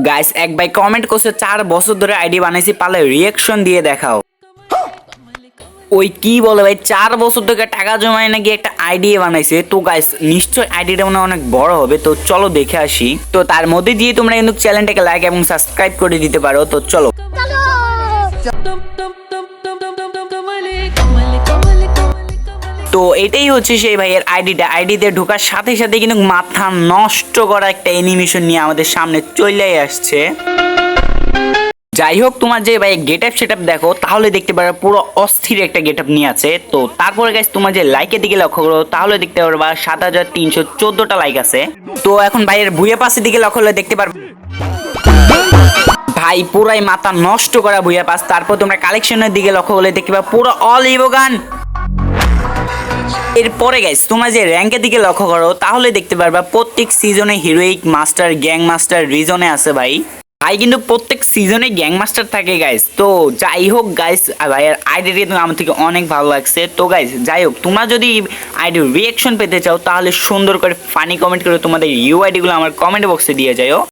Guys এক ভাই comment করছে 4 বছর ধরে আইডি বানাইছি, পারলে রিয়াকশন দিয়ে দেখাও। ওই কি বলে ভাই, 4 বছর থেকে টাকা জমায় নাকি একটা আইডি বানাইছে। তো গাইস নিশ্চয় আইডিটা মনে হয় অনেক বড় হবে, তো চলো দেখে আসি। তো তার মধ্যে দিয়ে তোমরা কিন্তু চ্যানেলটাকে লাইক এবং সাবস্ক্রাইব করে দিতে পারো। তো চলো। তো এটাই হচ্ছে সেই ভাইয়ের আইডিটা। আইডিতে ঢোকার সাথে সাথে কিন্তু মাথা নষ্ট করা একটা অ্যানিমেশন নিয়ে আমাদের সামনে চলেই আসছে। যাই হোক, তোমার যে ভাই গেট আপ সেট আপ দেখো, তাহলে দেখতে পারো পুরো অস্থির একটা গেট আপ নিয়ে আছে। তো তারপরে গাইস তোমার যে লাইকের দিকে লক্ষ্য করো, তাহলে দেখতে পারবা 7314টা লাইক আছে। তো এখন ভাইয়ের ভুইয়া পাশের দিকে লক্ষ্য করলে দেখতে পারবে ভাই পুরাই মাথা নষ্ট করা ভুইয়া পাস। তারপর তোমরা কালেকশনের দিকে লক্ষ্য করলে দেখতে পাবে পুরো অল ইভোগান। এরপরে গাইস তোমরা যে র্যাঙ্কের দিকে লক্ষ্য করো, তাহলে দেখতে পারবা প্রত্যেক সিজনে হিরোইক মাস্টার গ্যাং মাস্টার রিজনে আছে ভাই। ভাই কিন্তু প্রত্যেক সিজনে গ্যাং মাস্টার থাকে গাইস। তো যাই হোক গাইস, ভাইয়ের আইডিটি কিন্তু আমার থেকে অনেক ভালো লাগছে। তো গাইস যাই হোক, তোমরা যদি আইডির রিয়াকশন পেতে চাও, তাহলে সুন্দর করে ফানি কমেন্ট করে তোমাদের ইউআইডি গুলো আমার কমেন্ট বক্সে দিয়ে যাও।